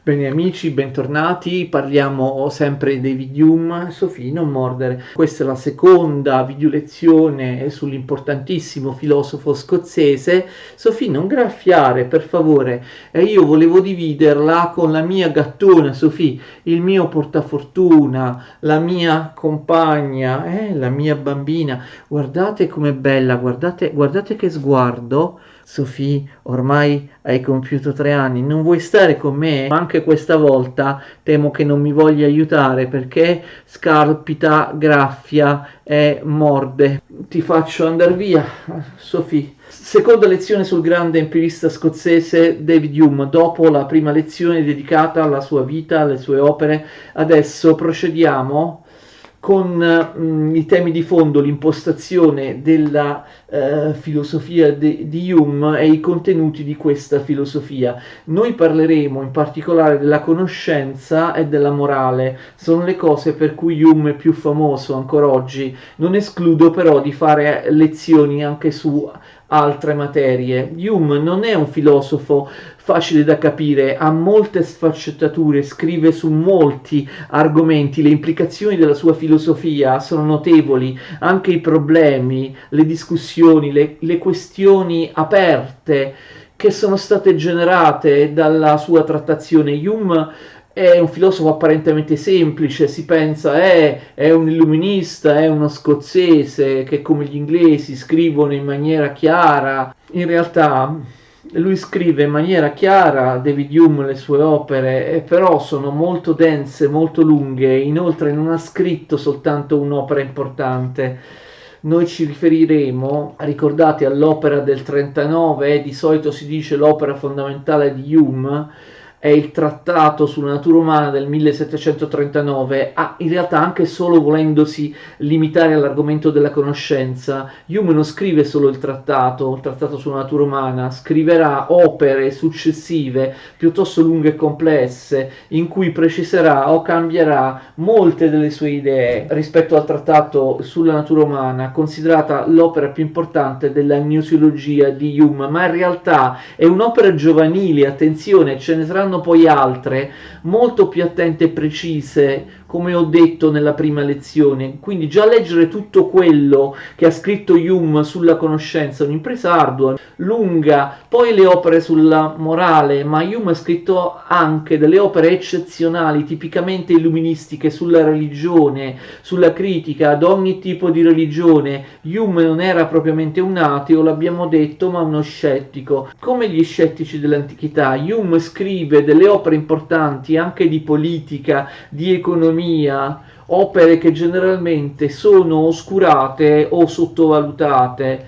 Bene amici, bentornati, parliamo sempre David Hume. Sofì, non mordere. Questa è la seconda video lezione sull'importantissimo filosofo scozzese. Sofì, non graffiare, per favore. Io volevo dividerla con la mia gattona, Sofì, il mio portafortuna, la mia compagna, la mia bambina. Guardate com'è bella, guardate che sguardo. Sofì, ormai hai compiuto 3 anni, non vuoi stare con me? Anche questa volta temo che non mi voglia aiutare perché scalpita, graffia e morde. Ti faccio andare via, Sofì. Seconda lezione sul grande empirista scozzese David Hume. Dopo la prima lezione dedicata alla sua vita, alle sue opere, adesso procediamo con i temi di fondo, l'impostazione della filosofia di Hume e i contenuti di questa filosofia. Noi parleremo in particolare della conoscenza e della morale, sono le cose per cui Hume è più famoso ancora oggi. Non escludo però di fare lezioni anche su altre materie. Hume non è un filosofo facile da capire, ha molte sfaccettature, scrive su molti argomenti, le implicazioni della sua filosofia sono notevoli, anche i problemi, le discussioni, le questioni aperte che sono state generate dalla sua trattazione. Hume è un filosofo apparentemente semplice, si pensa è un illuminista, è uno scozzese che come gli inglesi scrivono in maniera chiara. In realtà lui scrive in maniera chiara, David Hume, le sue opere, però sono molto dense, molto lunghe, inoltre non ha scritto soltanto un'opera importante. Noi ci riferiremo, ricordate, all'opera del 39, di solito si dice l'opera fondamentale di Hume, è il trattato sulla natura umana del 1739, in realtà anche solo volendosi limitare all'argomento della conoscenza. Hume non scrive solo il trattato sulla natura umana, scriverà opere successive piuttosto lunghe e complesse in cui preciserà o cambierà molte delle sue idee rispetto al trattato sulla natura umana, considerata l'opera più importante della gnoseologia di Hume, ma in realtà è un'opera giovanile, attenzione, ce ne saranno poi altre molto più attente e precise, come ho detto nella prima lezione. Quindi già leggere tutto quello che ha scritto Hume sulla conoscenza è un'impresa ardua, lunga. Poi le opere sulla morale, ma Hume ha scritto anche delle opere eccezionali, tipicamente illuministiche, sulla religione, sulla critica ad ogni tipo di religione. Hume non era propriamente un ateo, l'abbiamo detto, ma uno scettico. Come gli scettici dell'antichità, Hume scrive delle opere importanti anche di politica, di economia, opere che generalmente sono oscurate o sottovalutate,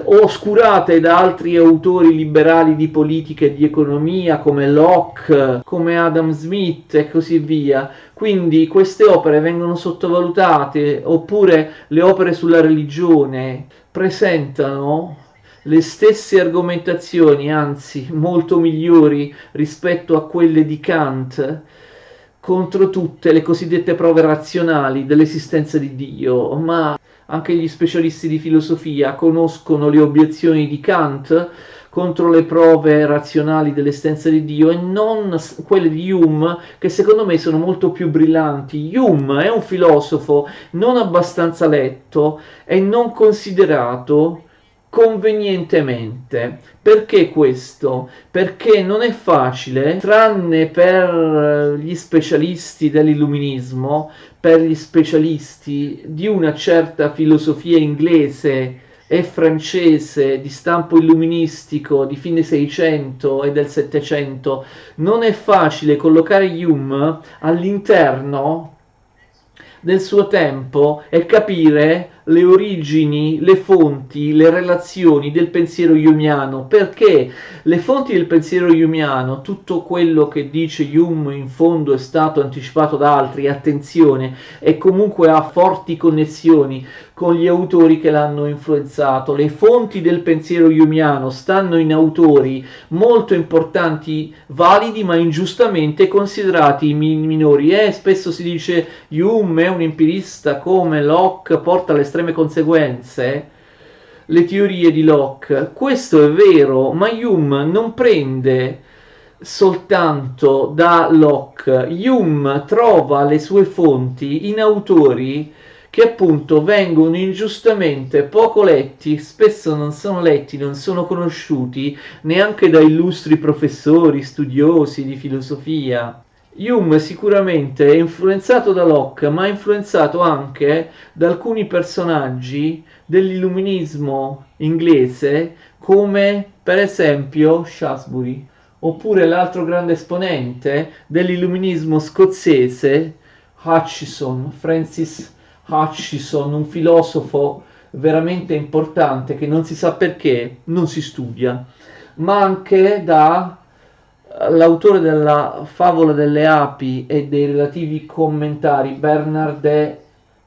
oscurate da altri autori liberali di politica e di economia come Locke, come Adam Smith e così via. Quindi queste opere vengono sottovalutate, oppure le opere sulla religione presentano le stesse argomentazioni, anzi molto migliori rispetto a quelle di Kant, contro tutte le cosiddette prove razionali dell'esistenza di Dio. Ma anche gli specialisti di filosofia conoscono le obiezioni di Kant contro le prove razionali dell'esistenza di Dio e non quelle di Hume, che secondo me sono molto più brillanti. Hume è un filosofo non abbastanza letto e non considerato convenientemente. Perché questo? Perché non è facile, tranne per gli specialisti dell'illuminismo, per gli specialisti di una certa filosofia inglese e francese di stampo illuministico di fine 600 e del 700, non è facile collocare Hume all'interno del suo tempo e capire le origini, le fonti, le relazioni del pensiero humiano. Perché le fonti del pensiero humiano, tutto quello che dice Hume in fondo è stato anticipato da altri, attenzione, e comunque ha forti connessioni con gli autori che l'hanno influenzato. Le fonti del pensiero humiano stanno in autori molto importanti, validi, ma ingiustamente considerati minori. Spesso si dice Hume è un empirista come Locke, porta alle estreme conseguenze le teorie di Locke. Questo è vero, ma Hume non prende soltanto da Locke. Hume trova le sue fonti in autori che appunto vengono ingiustamente poco letti, spesso non sono letti, non sono conosciuti neanche da illustri professori, studiosi di filosofia. Hume sicuramente è influenzato da Locke, ma è influenzato anche da alcuni personaggi dell'illuminismo inglese, come per esempio Shaftesbury, oppure l'altro grande esponente dell'illuminismo scozzese, Hutcheson, Francis Hutcheson, un filosofo veramente importante che non si sa perché non si studia, ma anche da l'autore della favola delle api e dei relativi commentari, Bernard de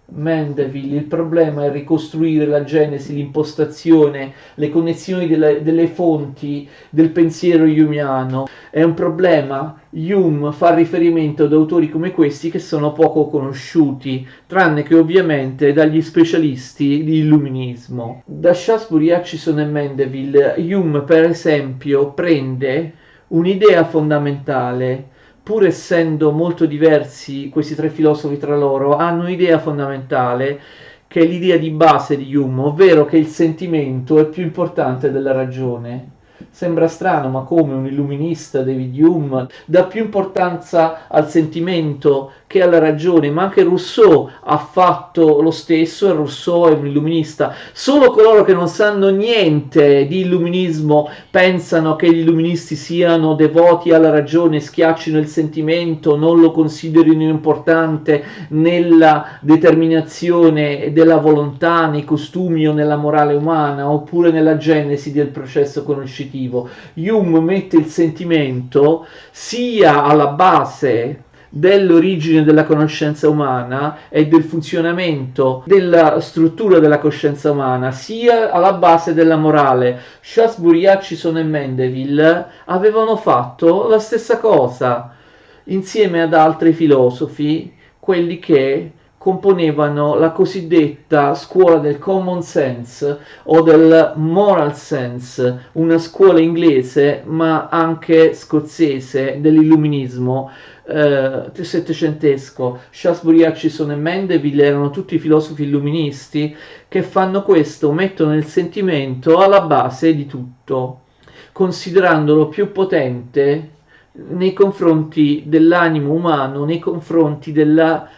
Mandeville. Il problema è ricostruire la genesi, l'impostazione, le connessioni delle fonti del pensiero humeano. È un problema. Hume fa riferimento ad autori come questi che sono poco conosciuti, tranne che ovviamente dagli specialisti di illuminismo. Da Shaftesbury, Hutcheson e Mandeville, Hume per esempio prende un'idea fondamentale. Pur essendo molto diversi questi tre filosofi tra loro, hanno un'idea fondamentale che è l'idea di base di Hume, ovvero che il sentimento è più importante della ragione. Sembra strano, ma come un illuminista, David Hume, dà più importanza al sentimento che alla ragione, ma anche Rousseau ha fatto lo stesso, e Rousseau è un illuminista. Solo coloro che non sanno niente di illuminismo pensano che gli illuministi siano devoti alla ragione, schiaccino il sentimento, non lo considerino importante nella determinazione della volontà, nei costumi o nella morale umana, oppure nella genesi del processo conoscitivo. Hume mette il sentimento sia alla base dell'origine della conoscenza umana e del funzionamento della struttura della coscienza umana, sia alla base della morale. Shaftesbury, Hutcheson e Mandeville avevano fatto la stessa cosa insieme ad altri filosofi, quelli che componevano la cosiddetta scuola del common sense o del moral sense, una scuola inglese ma anche scozzese dell'illuminismo settecentesco. Shaftesbury, Hutcheson e Mandeville erano tutti filosofi illuministi che fanno questo, mettono il sentimento alla base di tutto, considerandolo più potente nei confronti dell'animo umano, nei confronti della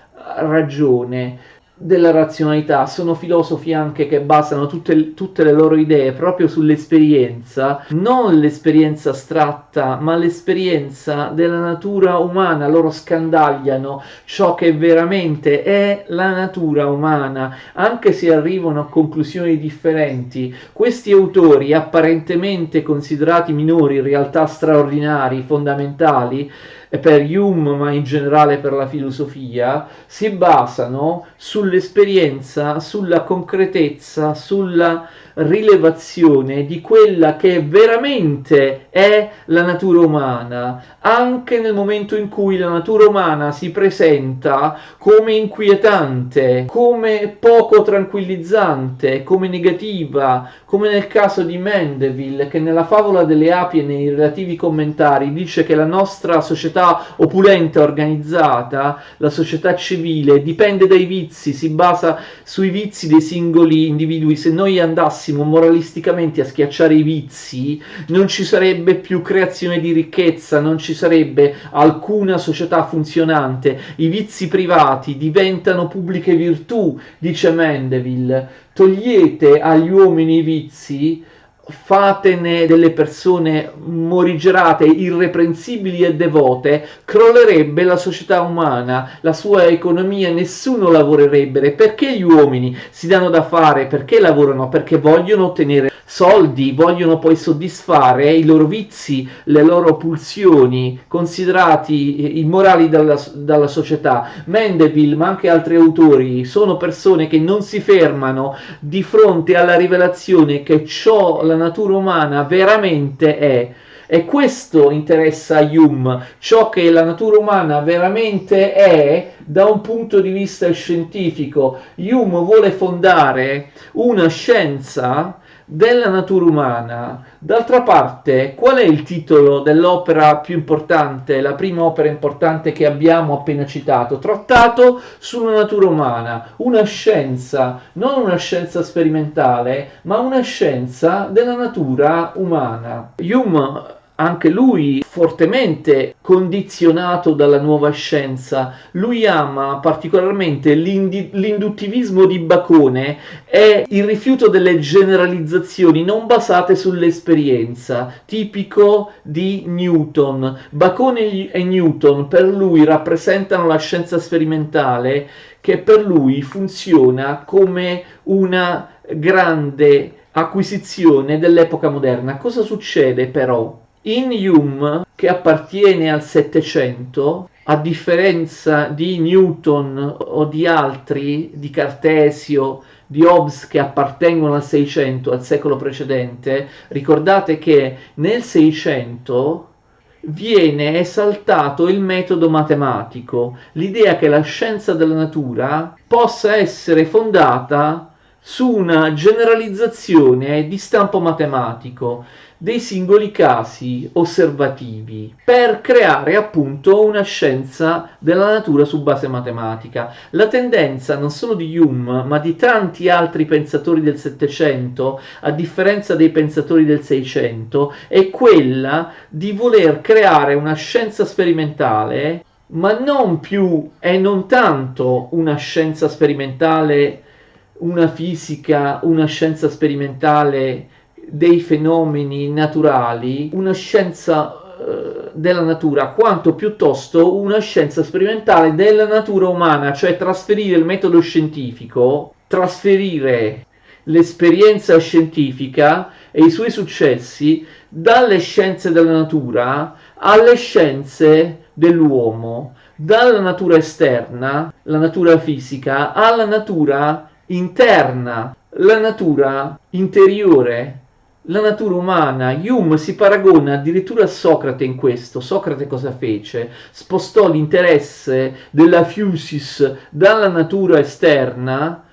ragione, della razionalità. Sono filosofi anche che basano tutte le loro idee proprio sull'esperienza, non l'esperienza astratta, ma l'esperienza della natura umana. Loro scandagliano ciò che veramente è la natura umana, anche se arrivano a conclusioni differenti. Questi autori, apparentemente considerati minori, in realtà straordinari, fondamentali, per Hume ma in generale per la filosofia, si basano sull'esperienza, sulla concretezza, sulla rilevazione di quella che veramente è la natura umana, anche nel momento in cui la natura umana si presenta come inquietante, come poco tranquillizzante, come negativa, come nel caso di Mandeville, che nella favola delle api e nei relativi commentari dice che la nostra società opulenta, organizzata, la società civile, dipende dai vizi, si basa sui vizi dei singoli individui. Se noi andassimo moralisticamente a schiacciare i vizi, non ci sarebbe più creazione di ricchezza, non ci sarebbe alcuna società funzionante. I vizi privati diventano pubbliche virtù, dice Mandeville. Togliete agli uomini i vizi, fatene delle persone morigerate, irreprensibili e devote, crollerebbe la società umana, la sua economia, nessuno lavorerebbe. Perché gli uomini si danno da fare? Perché lavorano? Perché vogliono ottenere soldi, vogliono poi soddisfare i loro vizi, le loro pulsioni, considerati immorali dalla società. Mandeville, ma anche altri autori, sono persone che non si fermano di fronte alla rivelazione che ciò la natura umana veramente è. E questo interessa a Hume, ciò che la natura umana veramente è da un punto di vista scientifico. Hume vuole fondare una scienza della natura umana. D'altra parte, qual è il titolo dell'opera più importante, la prima opera importante che abbiamo appena citato? Trattato sulla natura umana, una scienza, non una scienza sperimentale, ma una scienza della natura umana. Hume, anche lui fortemente condizionato dalla nuova scienza, lui ama particolarmente l'induttivismo di Bacone e il rifiuto delle generalizzazioni non basate sull'esperienza, tipico di Newton. Bacone e Newton per lui rappresentano la scienza sperimentale che per lui funziona come una grande acquisizione dell'epoca moderna. Cosa succede però? In Hume, che appartiene al Settecento, a differenza di Newton o di altri, di Cartesio, di Hobbes che appartengono al Seicento, al secolo precedente, ricordate che nel Seicento viene esaltato il metodo matematico, l'idea che la scienza della natura possa essere fondata su una generalizzazione di stampo matematico dei singoli casi osservativi per creare appunto una scienza della natura su base matematica. La tendenza non solo di Hume ma di tanti altri pensatori del Settecento, a differenza dei pensatori del Seicento, è quella di voler creare una scienza sperimentale, ma non più e non tanto una scienza sperimentale, una fisica, una scienza sperimentale dei fenomeni naturali, una scienza della natura, quanto piuttosto una scienza sperimentale della natura umana, cioè trasferire il metodo scientifico, trasferire l'esperienza scientifica e i suoi successi dalle scienze della natura alle scienze dell'uomo, dalla natura esterna, la natura fisica, alla natura interna, la natura interiore, la natura umana. Hume si paragona addirittura a Socrate in questo. Socrate cosa fece? Spostò l'interesse della physis dalla natura esterna,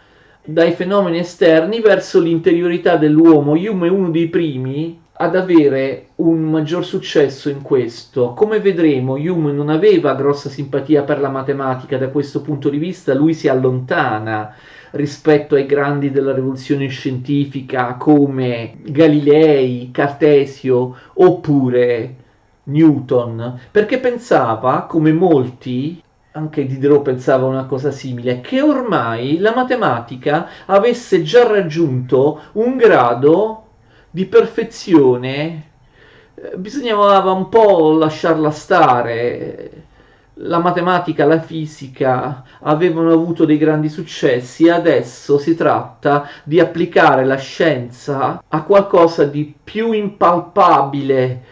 dai fenomeni esterni, verso l'interiorità dell'uomo. Hume è uno dei primi ad avere un maggior successo in questo. Come vedremo, Hume non aveva grossa simpatia per la matematica da questo punto di vista, lui si allontana rispetto ai grandi della rivoluzione scientifica come Galilei, Cartesio oppure Newton, perché pensava, come molti, anche Diderot pensava una cosa simile, che ormai la matematica avesse già raggiunto un grado di perfezione, bisognava un po' lasciarla stare. La matematica, la fisica avevano avuto dei grandi successi e adesso si tratta di applicare la scienza a qualcosa di più impalpabile,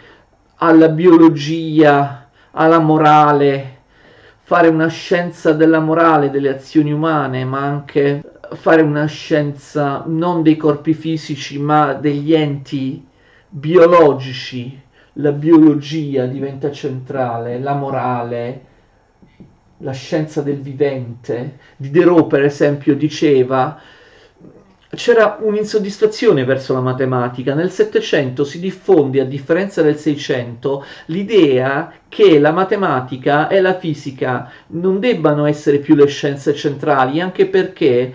alla biologia, alla morale, fare una scienza della morale, delle azioni umane, ma anche fare una scienza non dei corpi fisici ma degli enti biologici. La biologia diventa centrale, la morale, la scienza del vivente. Diderot, per esempio, diceva c'era un'insoddisfazione verso la matematica. Nel Settecento si diffonde, a differenza del Seicento, l'idea che la matematica e la fisica non debbano essere più le scienze centrali, anche perché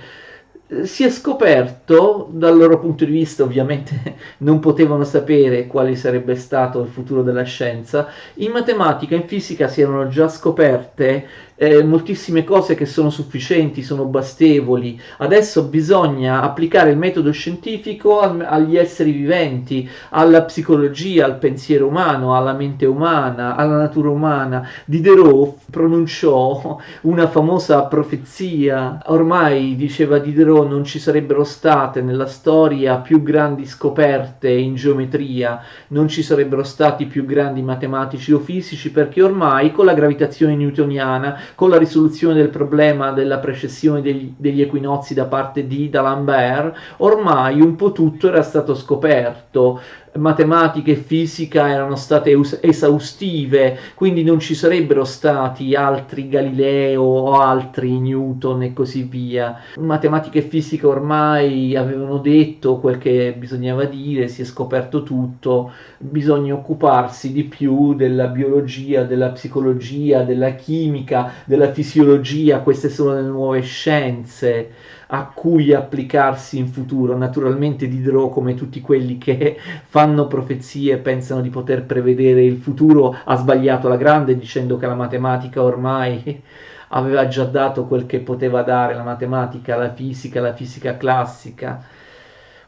si è scoperto, dal loro punto di vista ovviamente non potevano sapere quale sarebbe stato il futuro della scienza, in matematica e in fisica si erano già scoperte moltissime cose che sono sufficienti, sono bastevoli. Adesso bisogna applicare il metodo scientifico agli esseri viventi, alla psicologia, al pensiero umano, alla mente umana, alla natura umana. Diderot pronunciò una famosa profezia. Ormai, diceva Diderot, non ci sarebbero state nella storia più grandi scoperte in geometria, non ci sarebbero stati più grandi matematici o fisici, perché ormai con la gravitazione newtoniana, con la risoluzione del problema della precessione degli equinozi da parte di D'Alembert, ormai un po' tutto era stato scoperto. matematica e fisica erano state esaustive, quindi non ci sarebbero stati altri Galileo o altri Newton e così via. Matematica e fisica ormai avevano detto quel che bisognava dire, si è scoperto tutto, bisogna occuparsi di più della biologia, della psicologia, della chimica, della fisiologia, queste sono le nuove scienze a cui applicarsi in futuro. Naturalmente Diderot, come tutti quelli che fanno profezie e pensano di poter prevedere il futuro, ha sbagliato alla grande dicendo che la matematica ormai aveva già dato quel che poteva dare, la fisica classica.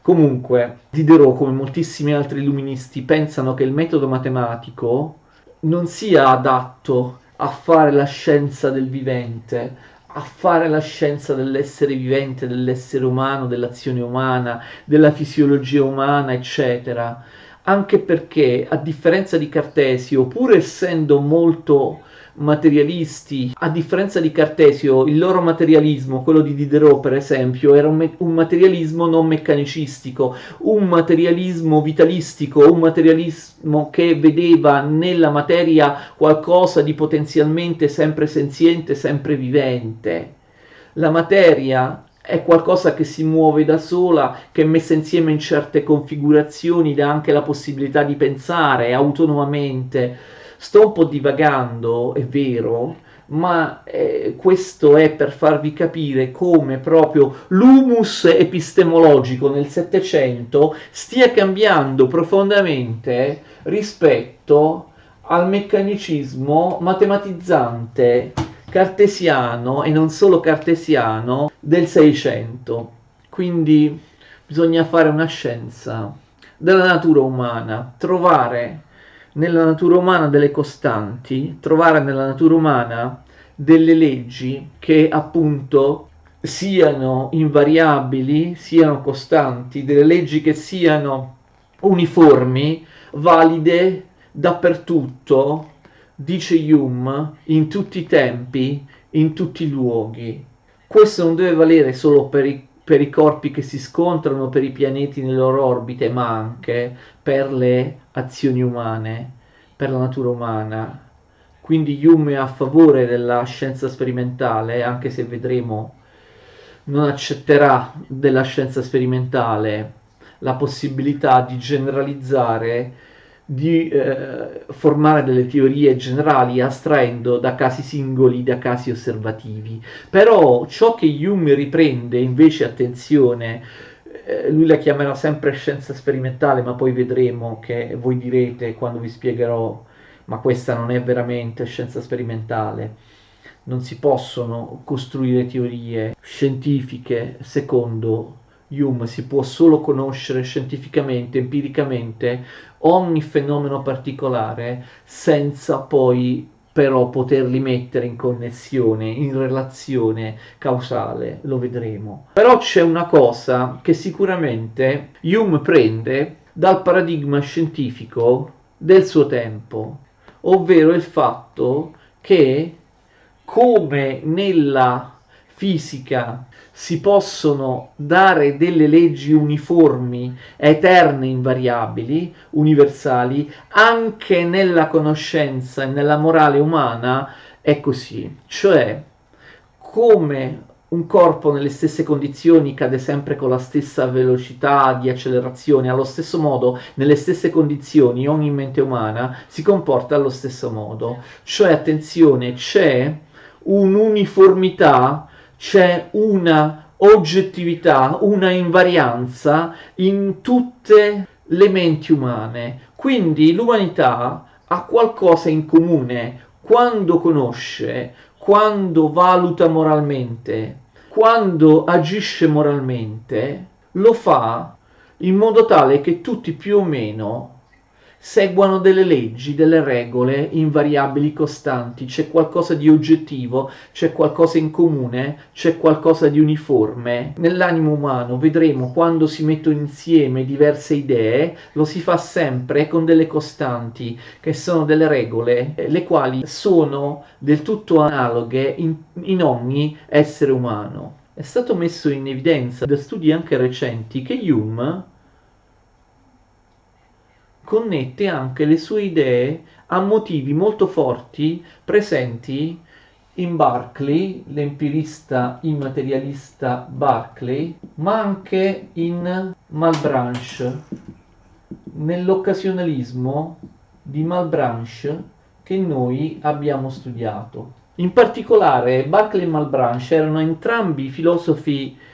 Comunque, Diderot, come moltissimi altri illuministi, pensano che il metodo matematico non sia adatto a fare la scienza del vivente, a fare la scienza dell'essere vivente, dell'essere umano, dell'azione umana, della fisiologia umana, eccetera. Anche perché, a differenza di Cartesio, pur essendo molto materialisti, a differenza di Cartesio, il loro materialismo, quello di Diderot per esempio, era un materialismo non meccanicistico, un materialismo vitalistico, un materialismo che vedeva nella materia qualcosa di potenzialmente sempre senziente, sempre vivente. La materia è qualcosa che si muove da sola, che messa insieme in certe configurazioni dà anche la possibilità di pensare autonomamente. Sto un po' divagando, è vero, ma questo è per farvi capire come proprio l'humus epistemologico nel Settecento stia cambiando profondamente rispetto al meccanicismo matematizzante cartesiano e non solo cartesiano del Seicento. Quindi bisogna fare una scienza della natura umana, trovare nella natura umana delle costanti, trovare nella natura umana delle leggi che appunto siano invariabili, siano costanti, delle leggi che siano uniformi, valide dappertutto, dice Hume, in tutti i tempi, in tutti i luoghi. Questo non deve valere solo per i corpi che si scontrano, per i pianeti nelle loro orbite, ma anche per le azioni umane, per la natura umana. Quindi Hume è a favore della scienza sperimentale, anche se vedremo non accetterà della scienza sperimentale la possibilità di generalizzare, di formare delle teorie generali astraendo da casi singoli, da casi osservativi. Però ciò che Hume riprende invece, attenzione, lui la chiamerà sempre scienza sperimentale, ma poi vedremo che voi direte quando vi spiegherò, ma questa non è veramente scienza sperimentale. Non si possono costruire teorie scientifiche secondo Hume, si può solo conoscere scientificamente, empiricamente ogni fenomeno particolare senza poi però poterli mettere in connessione, in relazione causale, lo vedremo. Però c'è una cosa che sicuramente Hume prende dal paradigma scientifico del suo tempo, ovvero il fatto che come nella fisica si possono dare delle leggi uniformi, eterne, invariabili, universali, anche nella conoscenza e nella morale umana è così. Cioè, come un corpo nelle stesse condizioni cade sempre con la stessa velocità di accelerazione, allo stesso modo, nelle stesse condizioni, ogni mente umana si comporta allo stesso modo. Cioè, attenzione, c'è un'uniformità, c'è una oggettività, una invarianza in tutte le menti umane. Quindi l'umanità ha qualcosa in comune quando conosce, quando valuta moralmente, quando agisce moralmente, lo fa in modo tale che tutti più o meno seguano delle leggi, delle regole invariabili, costanti, c'è qualcosa di oggettivo, c'è qualcosa in comune, c'è qualcosa di uniforme. Nell'animo umano vedremo quando si mettono insieme diverse idee, lo si fa sempre con delle costanti, che sono delle regole, le quali sono del tutto analoghe in ogni essere umano. È stato messo in evidenza da studi anche recenti che Hume connette anche le sue idee a motivi molto forti presenti in Berkeley, l'empirista immaterialista Berkeley, ma anche in Malebranche, nell'occasionalismo di Malebranche che noi abbiamo studiato. In particolare Berkeley e Malebranche erano entrambi filosofi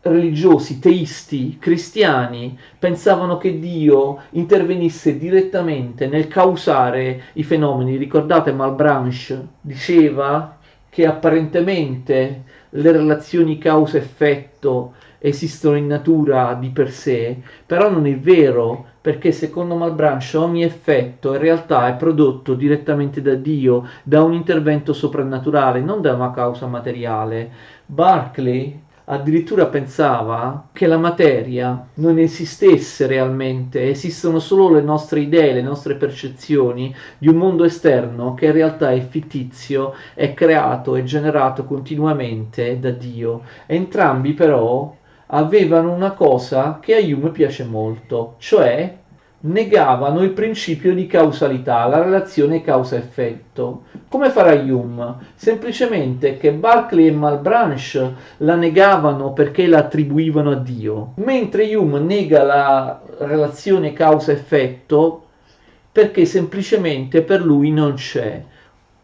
religiosi, teisti, cristiani, pensavano che Dio intervenisse direttamente nel causare i fenomeni. Ricordate, Malebranche diceva che apparentemente le relazioni causa-effetto esistono in natura di per sé, però non è vero, perché secondo Malebranche ogni effetto in realtà è prodotto direttamente da Dio, da un intervento soprannaturale, non da una causa materiale. Berkeley addirittura pensava che la materia non esistesse realmente, esistono solo le nostre idee, le nostre percezioni di un mondo esterno che in realtà è fittizio, è creato e generato continuamente da Dio. Entrambi però avevano una cosa che a Hume piace molto, cioè negavano il principio di causalità, la relazione causa-effetto. Come farà Hume? Semplicemente che Berkeley e Malebranche la negavano perché la attribuivano a Dio, mentre Hume nega la relazione causa-effetto perché semplicemente per lui non c'è,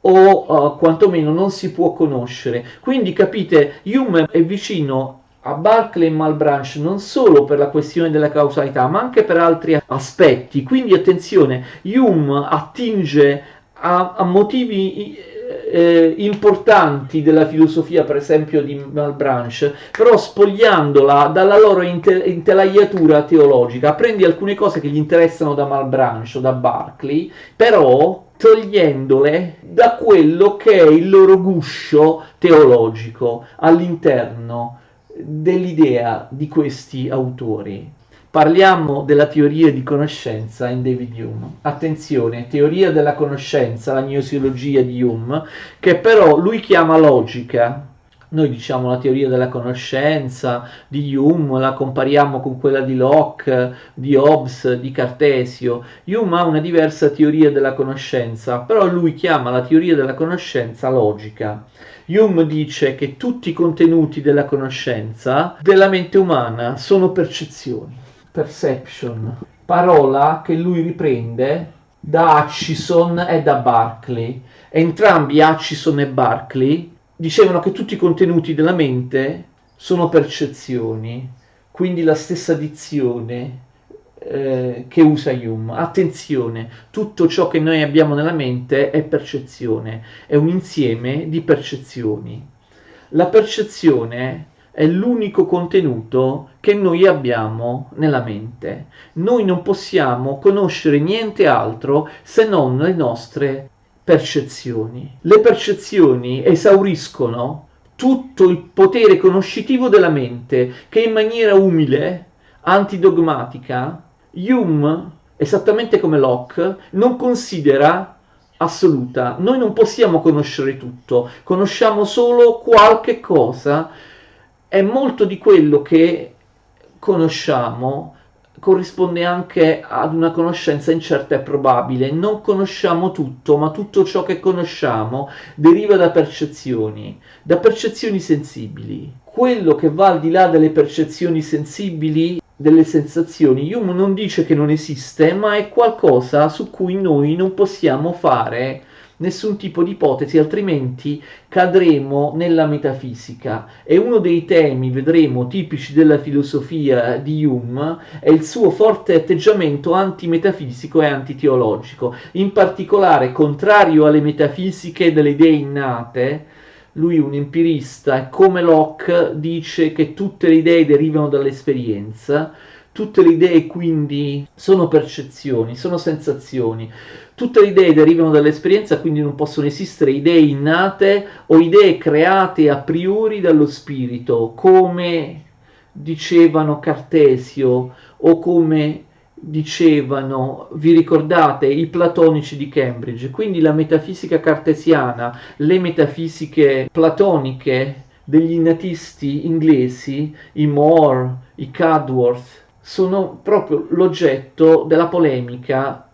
o quantomeno non si può conoscere. Quindi capite, Hume è vicino a Berkeley e Malebranche non solo per la questione della causalità, ma anche per altri aspetti. Quindi attenzione, Hume attinge a motivi importanti della filosofia, per esempio di Malebranche, però spogliandola dalla loro intelaiatura teologica. Prendi alcune cose che gli interessano da Malebranche o da Berkeley, però togliendole da quello che è il loro guscio teologico all'interno dell'idea di questi autori. Parliamo della teoria di conoscenza in David Hume. Attenzione, teoria della conoscenza, la gnoseologia di Hume, che però lui chiama logica. Noi diciamo la teoria della conoscenza di Hume, la compariamo con quella di Locke, di Hobbes, di Cartesio. Hume ha una diversa teoria della conoscenza, però lui chiama la teoria della conoscenza logica. Hume dice che tutti i contenuti della conoscenza della mente umana sono percezioni, perception, parola che lui riprende da Hutchison e da Berkeley. Entrambi, Hutchison e Berkeley, dicevano che tutti i contenuti della mente sono percezioni, quindi la stessa dizione che usa Hume. Attenzione, tutto ciò che noi abbiamo nella mente è percezione, è un insieme di percezioni. La percezione è l'unico contenuto che noi abbiamo nella mente. Noi non possiamo conoscere niente altro se non le nostre percezioni. Le percezioni esauriscono tutto il potere conoscitivo della mente, che in maniera umile, antidogmatica, Hume, esattamente come Locke, non considera assoluta. Noi non possiamo conoscere tutto, conosciamo solo qualche cosa, e molto di quello che conosciamo corrisponde anche ad una conoscenza incerta e probabile. Non conosciamo tutto, ma tutto ciò che conosciamo deriva da percezioni sensibili. Quello che va al di là delle percezioni sensibili, delle sensazioni, Hume non dice che non esiste, ma è qualcosa su cui noi non possiamo fare nessun tipo di ipotesi, altrimenti cadremo nella metafisica. E uno dei temi, vedremo, tipici della filosofia di Hume è il suo forte atteggiamento antimetafisico e antiteologico, in particolare contrario alle metafisiche delle idee innate. Lui è un empirista e come Locke dice che tutte le idee derivano dall'esperienza, tutte le idee quindi sono percezioni, sono sensazioni, tutte le idee derivano dall'esperienza, quindi non possono esistere idee innate o idee create a priori dallo spirito, come dicevano Cartesio o come dicevano, vi ricordate, i platonici di Cambridge. Quindi la metafisica cartesiana, le metafisiche platoniche degli innatisti inglesi, i More, i Cadworth, sono proprio l'oggetto della polemica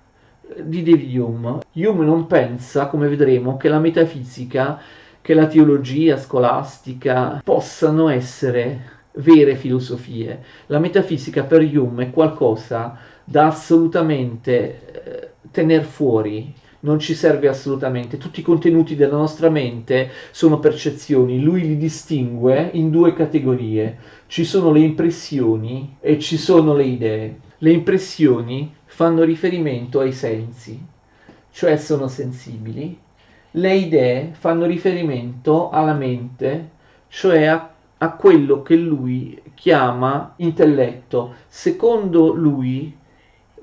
di David Hume. Hume non pensa, come vedremo, che la metafisica, che la teologia scolastica possano essere vere filosofie. La metafisica per Hume è qualcosa da assolutamente tener fuori, non ci serve assolutamente. Tutti i contenuti della nostra mente sono percezioni, lui li distingue in due categorie. Ci sono le impressioni e ci sono le idee. Le impressioni fanno riferimento ai sensi, cioè sono sensibili. Le idee fanno riferimento alla mente, cioè a quello che lui chiama intelletto. Secondo lui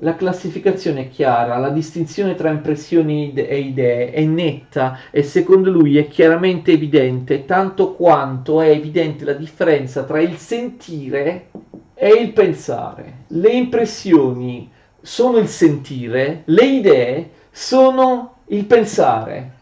la classificazione è chiara, la distinzione tra impressioni e idee è netta e secondo lui è chiaramente evidente, tanto quanto è evidente la differenza tra il sentire e il pensare. Le impressioni sono il sentire, le idee sono il pensare.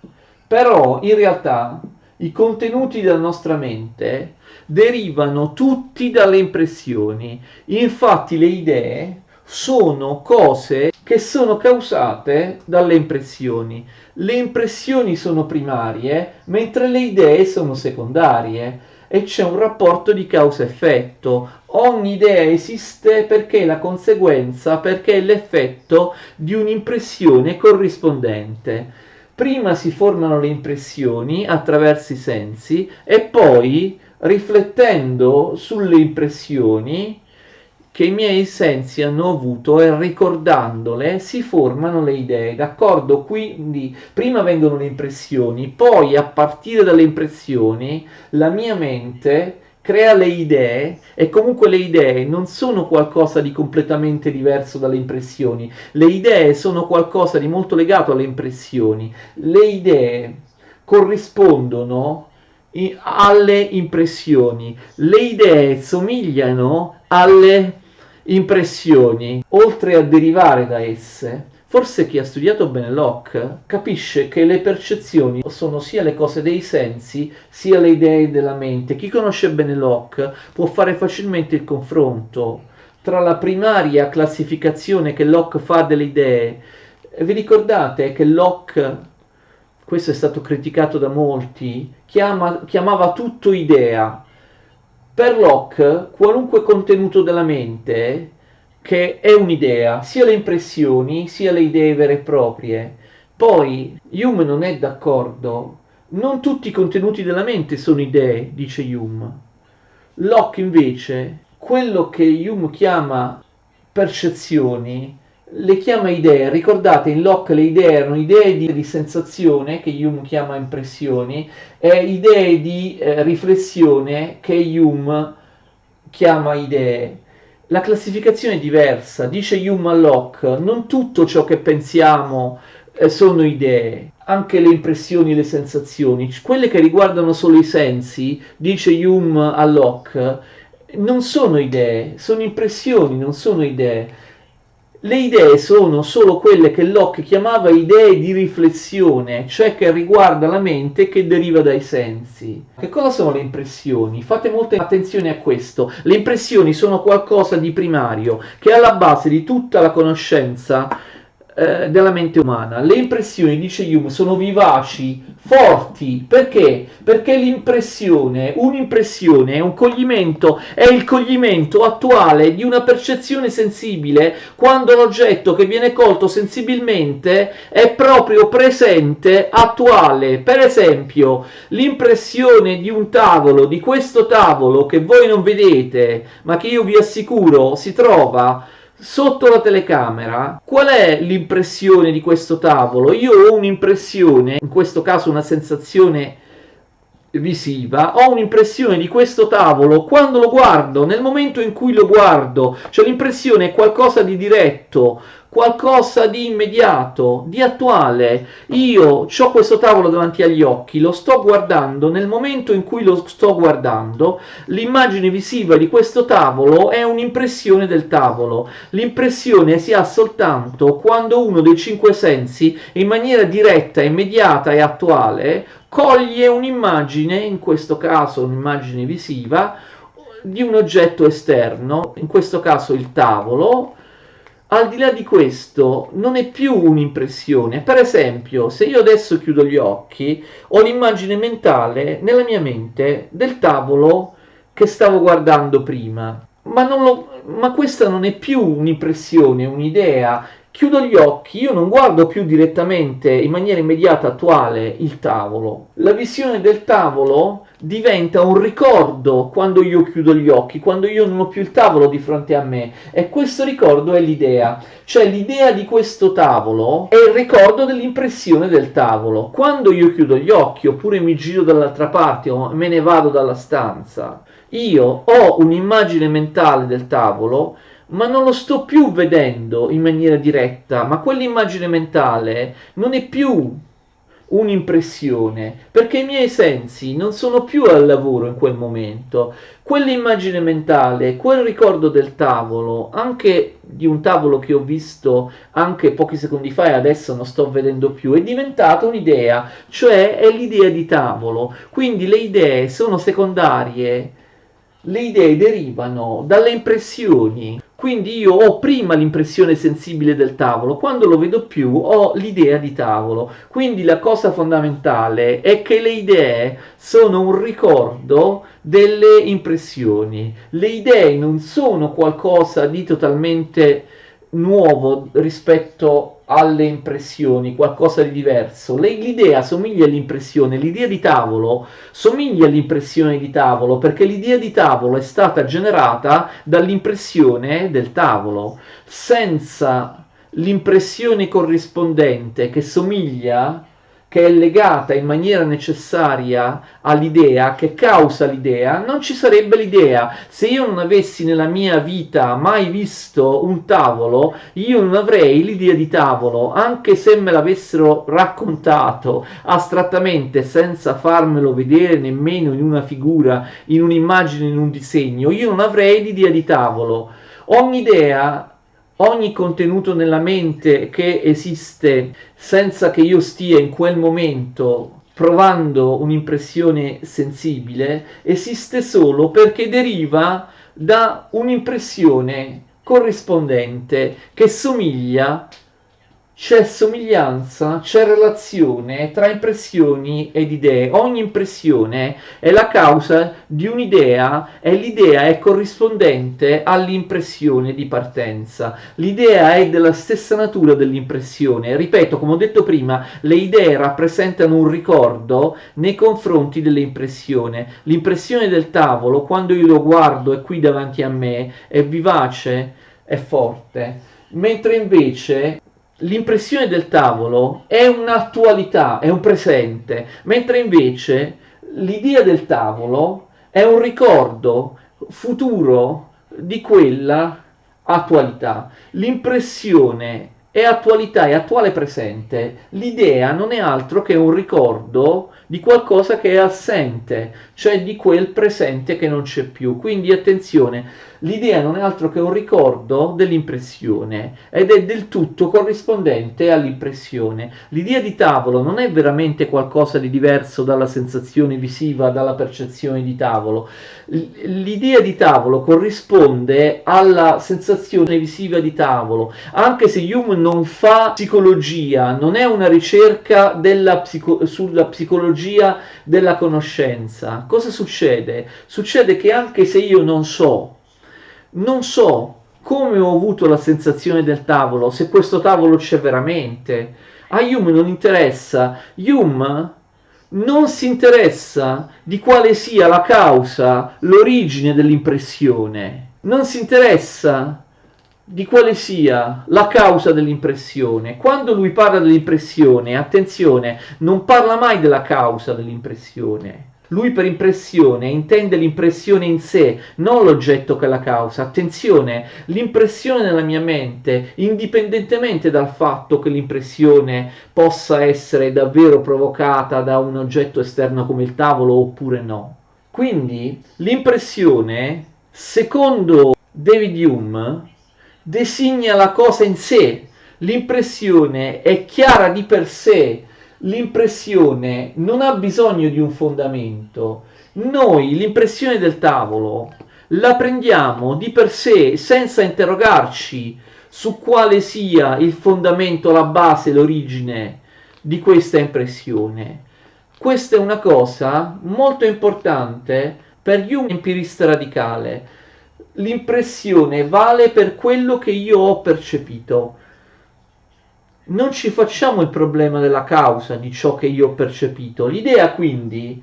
Però in realtà i contenuti della nostra mente derivano tutti dalle impressioni. Infatti le idee sono cose che sono causate dalle impressioni. Le impressioni sono primarie, mentre le idee sono secondarie e c'è un rapporto di causa-effetto. Ogni idea esiste perché è la conseguenza, perché è l'effetto di un'impressione corrispondente. Prima si formano le impressioni attraverso i sensi e poi, riflettendo sulle impressioni che i miei sensi hanno avuto e ricordandole si formano le idee, d'accordo? Quindi prima vengono le impressioni, poi a partire dalle impressioni la mia mente crea le idee e comunque le idee non sono qualcosa di completamente diverso dalle impressioni, le idee sono qualcosa di molto legato alle impressioni, le idee corrispondono alle impressioni, le idee somigliano alle impressioni, oltre a derivare da esse. Forse chi ha studiato bene Locke capisce che le percezioni sono sia le cose dei sensi sia le idee della mente. Chi conosce bene Locke può fare facilmente il confronto tra la primaria classificazione che Locke fa delle idee. Vi ricordate che Locke, questo è stato criticato da molti, chiamava tutto idea. Per Locke, qualunque contenuto della mente, che è un'idea, sia le impressioni, sia le idee vere e proprie. Poi, Hume non è d'accordo. Non tutti i contenuti della mente sono idee, dice Hume. Locke, invece, quello che Hume chiama percezioni, le chiama idee. Ricordate, in Locke le idee erano idee di sensazione, che Hume chiama impressioni, e idee di riflessione, che Hume chiama idee. La classificazione è diversa, dice Hume a Locke, non tutto ciò che pensiamo sono idee, anche le impressioni e le sensazioni, quelle che riguardano solo i sensi, dice Hume a Locke, non sono idee, sono impressioni, non sono idee. Le idee sono solo quelle che Locke chiamava idee di riflessione, cioè che riguarda la mente e che deriva dai sensi. Che cosa sono le impressioni? Fate molta attenzione a questo. Le impressioni sono qualcosa di primario, che è alla base di tutta la conoscenza della mente umana. Le impressioni, dice Hume, sono vivaci, forti. Perché? Perché un'impressione è un coglimento, è il coglimento attuale di una percezione sensibile quando l'oggetto che viene colto sensibilmente è proprio presente, attuale. Per esempio, l'impressione di un tavolo, di questo tavolo che voi non vedete, ma che io vi assicuro si trova sotto la telecamera. Qual è l'impressione di questo tavolo? Io ho un'impressione, in questo caso una sensazione visiva, ho un'impressione di questo tavolo quando lo guardo, nel momento in cui lo guardo, cioè l'impressione è qualcosa di diretto, qualcosa di immediato, di attuale. Io ho questo tavolo davanti agli occhi, lo sto guardando, nel momento in cui lo sto guardando, l'immagine visiva di questo tavolo è un'impressione del tavolo. L'impressione si ha soltanto quando uno dei cinque sensi, in maniera diretta, immediata e attuale, coglie un'immagine, in questo caso un'immagine visiva, di un oggetto esterno, in questo caso il tavolo. Al di là di questo non è più un'impressione. Per esempio, se io adesso chiudo gli occhi, ho l'immagine mentale nella mia mente del tavolo che stavo guardando prima, ma questa non è più un'impressione, un'idea. Chiudo gli occhi, io non guardo più direttamente in maniera immediata attuale il tavolo. La visione del tavolo diventa un ricordo quando io chiudo gli occhi, quando io non ho più il tavolo di fronte a me, e questo ricordo è l'idea, cioè l'idea di questo tavolo è il ricordo dell'impressione del tavolo. Quando io chiudo gli occhi oppure mi giro dall'altra parte o me ne vado dalla stanza, io ho un'immagine mentale del tavolo, ma non lo sto più vedendo in maniera diretta, ma quell'immagine mentale non è più un'impressione, perché i miei sensi non sono più al lavoro in quel momento. Quell'immagine mentale, quel ricordo del tavolo, anche di un tavolo che ho visto anche pochi secondi fa e adesso non sto vedendo più, è diventata un'idea, cioè è l'idea di tavolo. Quindi le idee sono secondarie. Le idee derivano dalle impressioni, quindi io ho prima l'impressione sensibile del tavolo, quando lo vedo più ho l'idea di tavolo. Quindi la cosa fondamentale è che le idee sono un ricordo delle impressioni. Le idee non sono qualcosa di totalmente nuovo rispetto alle impressioni, qualcosa di diverso. L'idea somiglia all'impressione, l'idea di tavolo somiglia all'impressione di tavolo perché l'idea di tavolo è stata generata dall'impressione del tavolo. Senza l'impressione corrispondente che somiglia, che è legata in maniera necessaria all'idea, che causa l'idea, non ci sarebbe l'idea. Se io non avessi nella mia vita mai visto un tavolo, io non avrei l'idea di tavolo, anche se me l'avessero raccontato astrattamente, senza farmelo vedere nemmeno in una figura, in un'immagine, in un disegno, io non avrei l'idea di tavolo. Ogni idea, ogni contenuto nella mente che esiste senza che io stia in quel momento provando un'impressione sensibile, esiste solo perché deriva da un'impressione corrispondente che somiglia. C'è somiglianza, c'è relazione tra impressioni ed idee. Ogni impressione è la causa di un'idea e l'idea è corrispondente all'impressione di partenza. L'idea è della stessa natura dell'impressione. Ripeto, come ho detto prima, le idee rappresentano un ricordo nei confronti dell'impressione. L'impressione del tavolo, quando io lo guardo, è qui davanti a me, è vivace, è forte, mentre invece l'impressione del tavolo è un'attualità, è un presente, mentre invece l'idea del tavolo è un ricordo futuro di quella attualità. L'impressione è attualità, è attuale presente. L'idea non è altro che un ricordo di qualcosa che è assente, cioè di quel presente che non c'è più. Quindi attenzione, l'idea non è altro che un ricordo dell'impressione ed è del tutto corrispondente all'impressione. L'idea di tavolo non è veramente qualcosa di diverso dalla sensazione visiva, dalla percezione di tavolo. L'idea di tavolo corrisponde alla sensazione visiva di tavolo, anche se Hume non fa psicologia, non è una ricerca sulla psicologia della conoscenza. Cosa succede? Succede che anche se io non so come ho avuto la sensazione del tavolo, se questo tavolo c'è veramente, a Hume non interessa. Hume non si interessa di quale sia la causa, l'origine dell'impressione. Non si interessa di quale sia la causa dell'impressione. Quando lui parla dell'impressione, attenzione, non parla mai della causa dell'impressione. Lui per impressione intende l'impressione in sé, non l'oggetto che è la causa. Attenzione, l'impressione nella mia mente, indipendentemente dal fatto che l'impressione possa essere davvero provocata da un oggetto esterno come il tavolo oppure no. Quindi l'impressione, secondo David Hume, designa la cosa in sé. L'impressione è chiara di per sé. L'impressione non ha bisogno di un fondamento. Noi, l'impressione del tavolo, la prendiamo di per sé senza interrogarci su quale sia il fondamento, la base, l'origine di questa impressione. Questa è una cosa molto importante per Hume, empirista radicale. L'impressione vale per quello che io ho percepito. Non ci facciamo il problema della causa di ciò che io ho percepito. L'idea quindi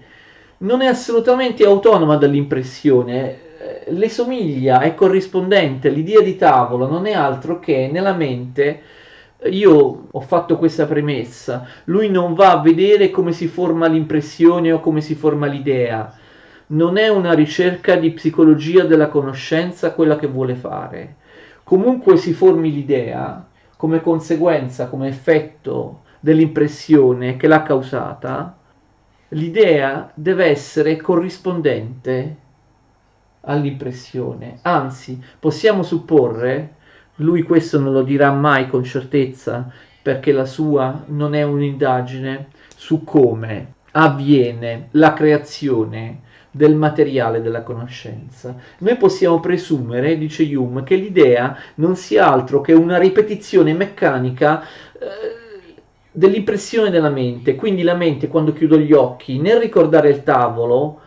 non è assolutamente autonoma dall'impressione, le somiglia, è corrispondente. L'idea di tavolo non è altro che nella mente. Io ho fatto questa premessa, lui non va a vedere come si forma l'impressione o come si forma l'idea, non è una ricerca di psicologia della conoscenza quella che vuole fare. Comunque si formi l'idea, come conseguenza, come effetto dell'impressione che l'ha causata, l'idea deve essere corrispondente all'impressione. Anzi, possiamo supporre, lui questo non lo dirà mai con certezza, perché la sua non è un'indagine su come avviene la creazione del materiale della conoscenza. Noi possiamo presumere, dice Hume, che l'idea non sia altro che una ripetizione meccanica dell'impressione della mente. Quindi la mente, quando chiudo gli occhi, nel ricordare il tavolo,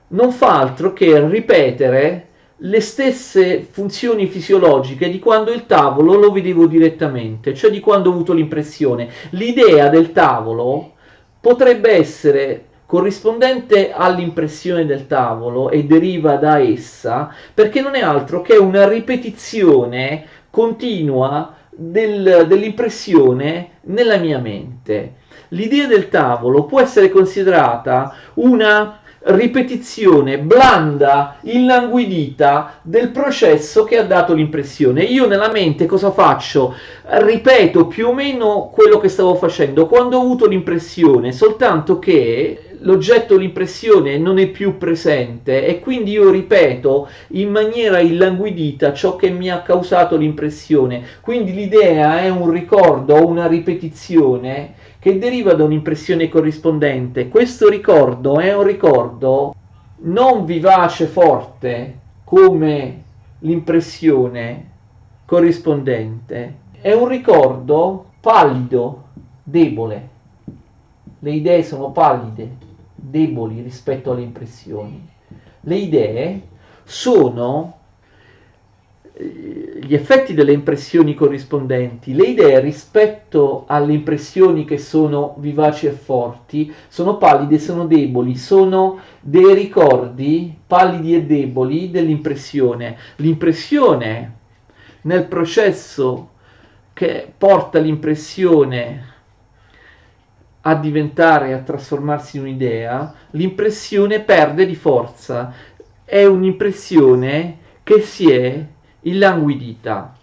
non fa altro che ripetere le stesse funzioni fisiologiche di quando il tavolo lo vedevo direttamente, cioè di quando ho avuto l'impressione. L'idea del tavolo potrebbe essere corrispondente all'impressione del tavolo e deriva da essa, perché non è altro che una ripetizione continua dell'impressione nella mia mente. L'idea del tavolo può essere considerata una ripetizione blanda, illanguidita del processo che ha dato l'impressione. Io nella mente cosa faccio? Ripeto più o meno quello che stavo facendo quando ho avuto l'impressione, soltanto che l'oggetto, l'impressione non è più presente e quindi io ripeto in maniera illanguidita ciò che mi ha causato l'impressione. Quindi l'idea è un ricordo, una ripetizione che deriva da un'impressione corrispondente. Questo ricordo è un ricordo non vivace, forte, come l'impressione corrispondente, è un ricordo pallido, debole. Le idee sono pallide, deboli rispetto alle impressioni. Le idee sono gli effetti delle impressioni corrispondenti. Le idee rispetto alle impressioni che sono vivaci e forti sono pallide, sono deboli, sono dei ricordi pallidi e deboli dell'impressione. L'impressione nel processo che porta l'impressione a diventare, a trasformarsi in un'idea, l'impressione perde di forza, è un'impressione che si è illanguidita.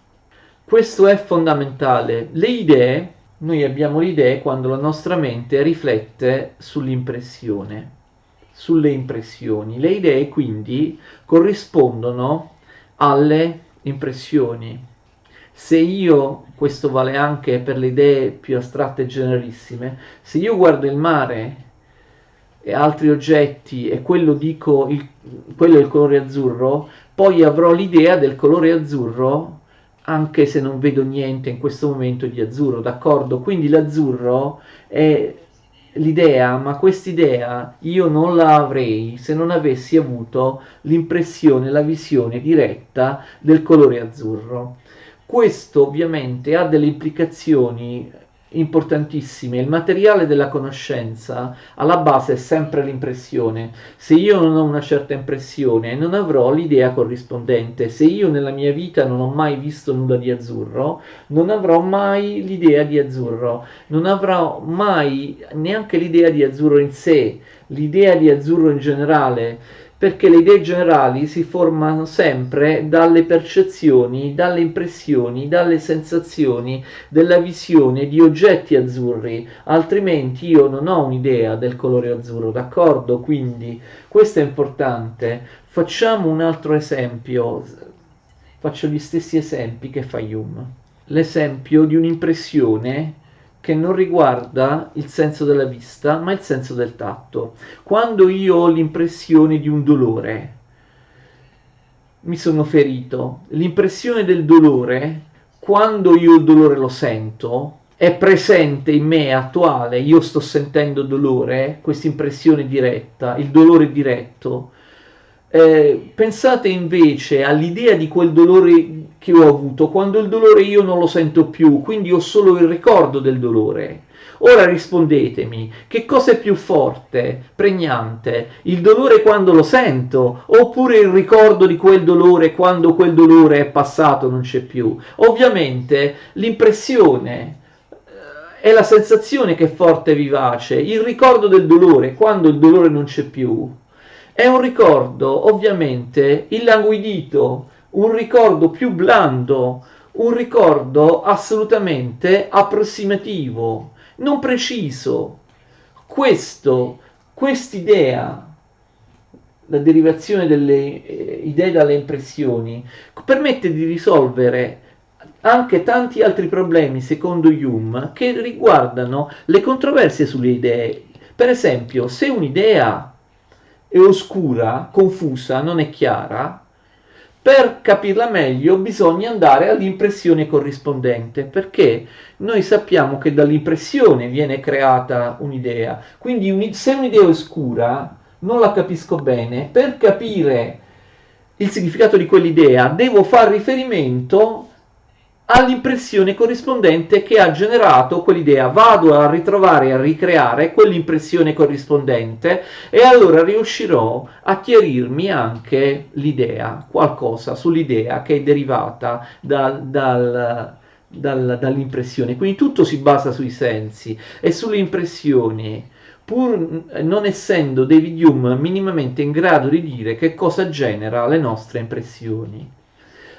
Questo è fondamentale. Le idee, noi abbiamo le idee quando la nostra mente riflette sull'impressione, sulle impressioni. Le idee quindi corrispondono alle impressioni. Se io, questo vale anche per le idee più astratte e generalissime, se io guardo il mare e altri oggetti e quello dico, quello è il colore azzurro, poi avrò l'idea del colore azzurro anche se non vedo niente in questo momento di azzurro, d'accordo? Quindi l'azzurro è l'idea, ma quest'idea io non la avrei se non avessi avuto l'impressione, la visione diretta del colore azzurro. Questo ovviamente ha delle implicazioni importantissime. Il materiale della conoscenza alla base è sempre l'impressione. Se io non ho una certa impressione non avrò l'idea corrispondente. Se io nella mia vita non ho mai visto nulla di azzurro non avrò mai l'idea di azzurro, non avrò mai neanche l'idea di azzurro in sé, l'idea di azzurro in generale, perché le idee generali si formano sempre dalle percezioni, dalle impressioni, dalle sensazioni, della visione di oggetti azzurri, altrimenti io non ho un'idea del colore azzurro, d'accordo? Quindi questo è importante. Facciamo un altro esempio, faccio gli stessi esempi che fa Hume. L'esempio di un'impressione che non riguarda il senso della vista, ma il senso del tatto. Quando io ho l'impressione di un dolore, mi sono ferito. L'impressione del dolore, quando io il dolore lo sento, è presente in me, è attuale, io sto sentendo dolore, questa impressione diretta, il dolore diretto. Pensate invece all'idea di quel dolore che ho avuto, quando il dolore io non lo sento più, quindi ho solo il ricordo del dolore. Ora rispondetemi, che cosa è più forte, pregnante, il dolore quando lo sento, oppure il ricordo di quel dolore quando quel dolore è passato, non c'è più? Ovviamente l'impressione è la sensazione che è forte e vivace, il ricordo del dolore quando il dolore non c'è più. È un ricordo ovviamente illanguidito, un ricordo più blando, un ricordo assolutamente approssimativo, non preciso. Quest'idea, la derivazione delle idee dalle impressioni, permette di risolvere anche tanti altri problemi, secondo Hume, che riguardano le controversie sulle idee. Per esempio, se un'idea è oscura, confusa, non è chiara, per capirla meglio bisogna andare all'impressione corrispondente, perché noi sappiamo che dall'impressione viene creata un'idea. Quindi se un'idea è oscura, non la capisco bene, per capire il significato di quell'idea devo fare riferimento all'impressione corrispondente che ha generato quell'idea. Vado a ritrovare e a ricreare quell'impressione corrispondente e allora riuscirò a chiarirmi anche l'idea, qualcosa sull'idea che è derivata dall'impressione. Quindi tutto si basa sui sensi e sulle impressioni, pur non essendo David Hume minimamente in grado di dire che cosa genera le nostre impressioni.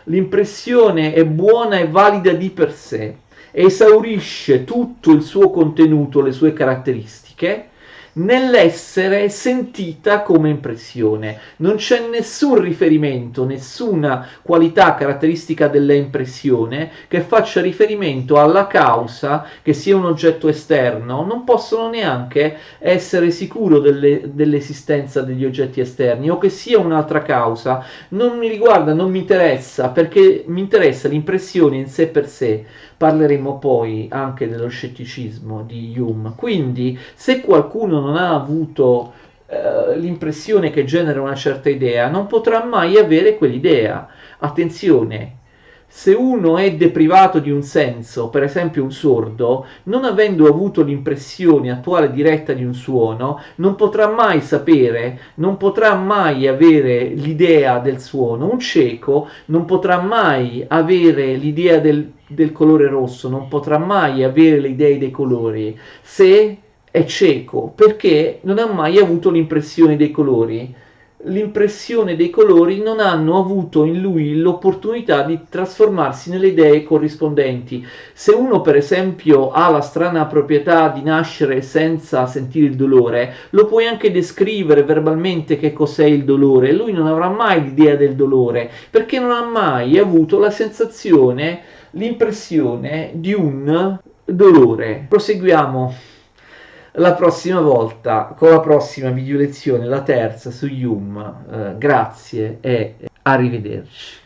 L'impressione è buona e valida di per sé, esaurisce tutto il suo contenuto, le sue caratteristiche, nell'essere sentita come impressione. Non c'è nessun riferimento, nessuna qualità caratteristica dell'impressione che faccia riferimento alla causa, che sia un oggetto esterno. Non possono neanche essere sicuro dell'esistenza degli oggetti esterni o che sia un'altra causa. Non mi riguarda, non mi interessa, perché mi interessa l'impressione in sé per sé. Parleremo poi anche dello scetticismo di Hume. Quindi, se qualcuno non ha avuto l'impressione che genera una certa idea, non potrà mai avere quell'idea. Attenzione, se uno è deprivato di un senso, per esempio un sordo, non avendo avuto l'impressione attuale diretta di un suono, non potrà mai sapere, non potrà mai avere l'idea del suono. Un cieco non potrà mai avere l'idea del colore rosso, non potrà mai avere le idee dei colori se è cieco, perché non ha mai avuto l'impressione dei colori. L'impressione dei colori non hanno avuto in lui l'opportunità di trasformarsi nelle idee corrispondenti. Se uno per esempio ha la strana proprietà di nascere senza sentire il dolore, lo puoi anche descrivere verbalmente che cos'è il dolore, lui non avrà mai l'idea del dolore, perché non ha mai avuto la sensazione, l'impressione di un dolore. Proseguiamo la prossima volta con la prossima video lezione, la terza su Hume. Grazie e arrivederci.